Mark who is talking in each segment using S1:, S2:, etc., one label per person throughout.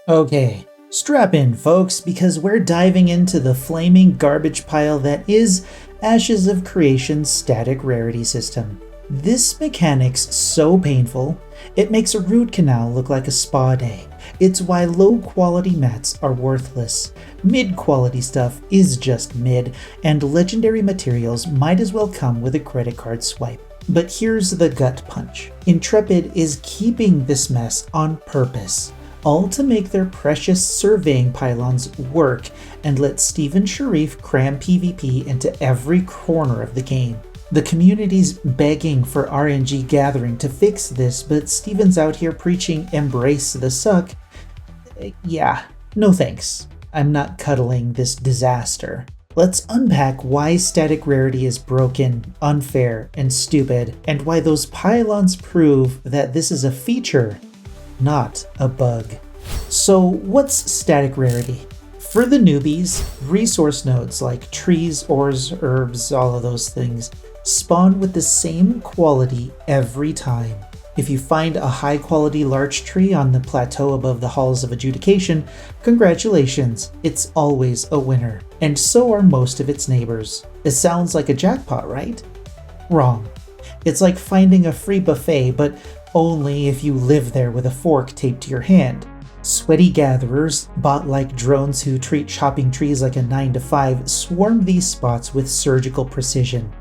S1: Okay, strap in, folks, because we're diving into the flaming garbage pile that is Ashes of Creation's static rarity system. This mechanic's so painful, it makes a root canal look like a spa day. It's why low-quality mats are worthless. Mid-quality stuff is just mid, and legendary materials might as well come with a credit card swipe. But here's the gut punch. Intrepid is keeping this mess on purpose, all to make their precious surveying pylons work and let Steven Sharif cram PvP into every corner of the game. The community's begging for RNG gathering to fix this, but Steven's out here preaching embrace the suck. Yeah, no thanks. I'm not cuddling this disaster. Let's unpack why static rarity is broken, unfair, and stupid, and why those pylons prove that this is a feature, not a bug. So what's static rarity? For the newbies, resource nodes like trees, ores, herbs, all of those things, spawn with the same quality every time. If you find a high quality larch tree on the plateau above the halls of adjudication, congratulations, it's always a winner. And so are most of its neighbors. It sounds like a jackpot, right? Wrong. It's like finding a free buffet, but only if you live there with a fork taped to your hand. Sweaty gatherers, bot-like drones who treat chopping trees like a 9-to-5, swarm these spots with surgical precision.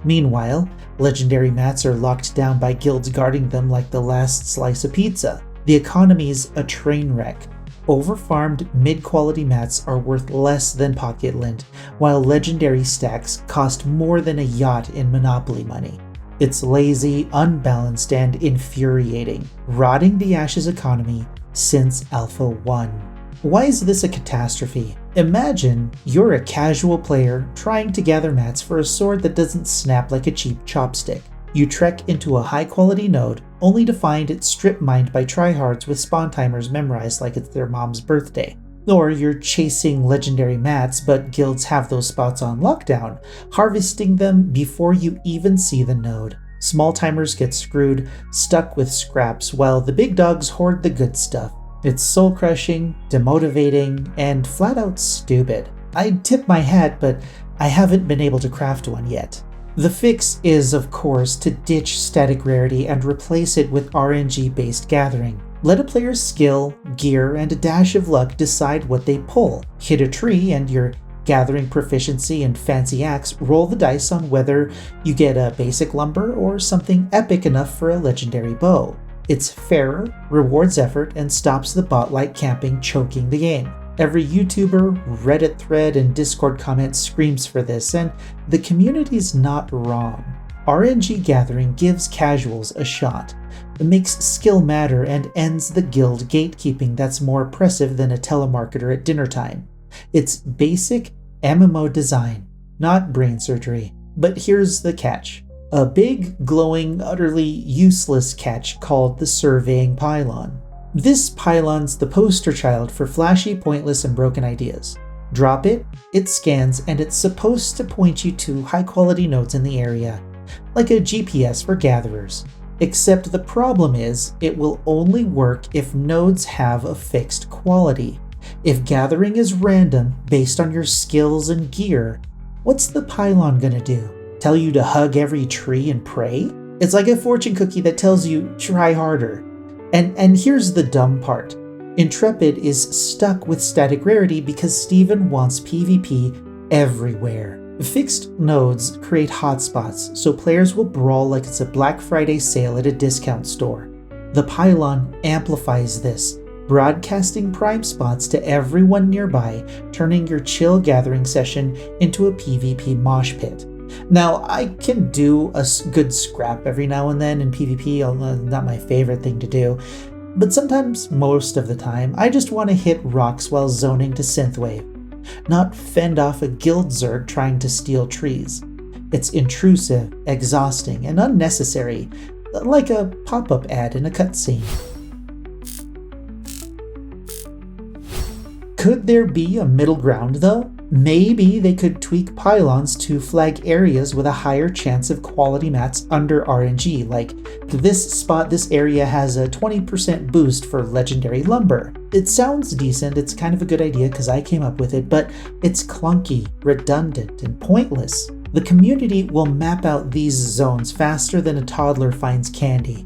S1: Meanwhile, legendary mats are locked down by guilds guarding them like the last slice of pizza. The economy's a train wreck. Overfarmed mid-quality mats are worth less than pocket lint, while legendary stacks cost more than a yacht in Monopoly money. It's lazy, unbalanced, and infuriating, rotting the Ashes economy since Alpha 1. Why is this a catastrophe? Imagine you're a casual player trying to gather mats for a sword that doesn't snap like a cheap chopstick. You trek into a high-quality node, only to find it strip-mined by tryhards with spawn timers memorized like it's their mom's birthday. Or you're chasing legendary mats, but guilds have those spots on lockdown, harvesting them before you even see the node. Small timers get screwed, stuck with scraps, while the big dogs hoard the good stuff. It's soul-crushing, demotivating, and flat-out stupid. I'd tip my hat, but I haven't been able to craft one yet. The fix is, of course, to ditch static rarity and replace it with RNG-based gathering. Let a player's skill, gear, and a dash of luck decide what they pull. Hit a tree and your gathering proficiency and fancy axe roll the dice on whether you get a basic lumber or something epic enough for a legendary bow. It's fairer, rewards effort, and stops the bot-like camping choking the game. Every YouTuber, Reddit thread, and Discord comment screams for this, and the community's not wrong. RNG gathering gives casuals a shot. It makes skill matter and ends the guild gatekeeping that's more oppressive than a telemarketer at dinner time. It's basic MMO design, not brain surgery. But here's the catch. A big, glowing, utterly useless catch called the surveying pylon. This pylon's the poster child for flashy, pointless, and broken ideas. Drop it, it scans, and it's supposed to point you to high-quality nodes in the area, like a GPS for gatherers. Except the problem is, it will only work if nodes have a fixed quality. If gathering is random, based on your skills and gear, what's the pylon gonna do? Tell you to hug every tree and pray? It's like a fortune cookie that tells you, try harder. And here's the dumb part. Intrepid is stuck with static rarity because Steven wants PvP everywhere. Fixed nodes create hotspots, so players will brawl like it's a Black Friday sale at a discount store. The pylon amplifies this, broadcasting prime spots to everyone nearby, turning your chill gathering session into a PvP mosh pit. Now, I can do a good scrap every now and then in PvP, although not my favorite thing to do, but sometimes, most of the time, I just want to hit rocks while zoning to synthwave, not fend off a guild zerg trying to steal trees. It's intrusive, exhausting, and unnecessary, like a pop-up ad in a cutscene. Could there be a middle ground, though? Maybe they could tweak pylons to flag areas with a higher chance of quality mats under RNG, like this area has a 20% boost for legendary lumber. It sounds decent, it's kind of a good idea because I came up with it, but it's clunky, redundant, and pointless. The community will map out these zones faster than a toddler finds candy.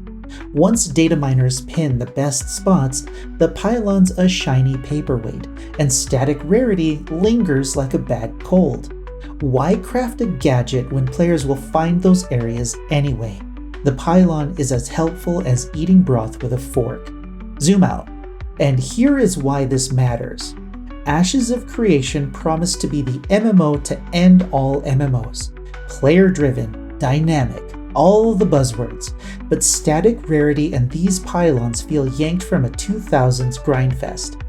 S1: Once data miners pin the best spots, the pylon's a shiny paperweight, and static rarity lingers like a bad cold. Why craft a gadget when players will find those areas anyway? The pylon is as helpful as eating broth with a fork. Zoom out. And here is why this matters. Ashes of Creation promised to be the MMO to end all MMOs. Player-driven, dynamic, all the buzzwords, but static rarity and these pylons feel yanked from a 2000s grindfest.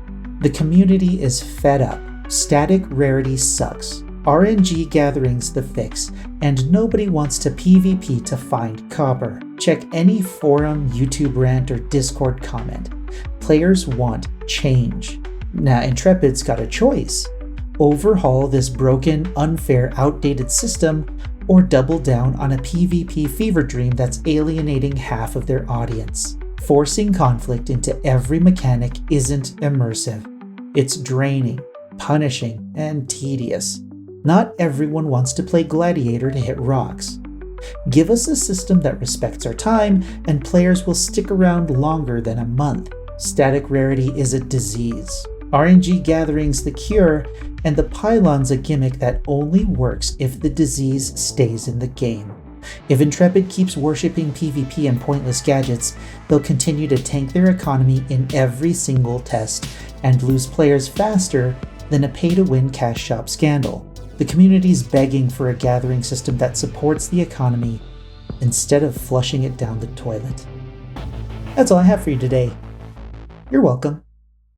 S1: The community is fed up. Static rarity sucks. RNG gathering's the fix, and nobody wants to PvP to find copper. Check any forum, YouTube rant, or Discord comment. Players want change. Now Intrepid's got a choice. Overhaul this broken, unfair, outdated system, or double down on a PvP fever dream that's alienating half of their audience. Forcing conflict into every mechanic isn't immersive. It's draining, punishing, and tedious. Not everyone wants to play Gladiator to hit rocks. Give us a system that respects our time, and players will stick around longer than a month. Static rarity is a disease. RNG gathering's the cure, and the pylon's a gimmick that only works if the disease stays in the game. If Intrepid keeps worshipping PvP and pointless gadgets, they'll continue to tank their economy in every single test and lose players faster than a pay-to-win cash shop scandal. The community's begging for a gathering system that supports the economy instead of flushing it down the toilet. That's all I have for you today. You're welcome.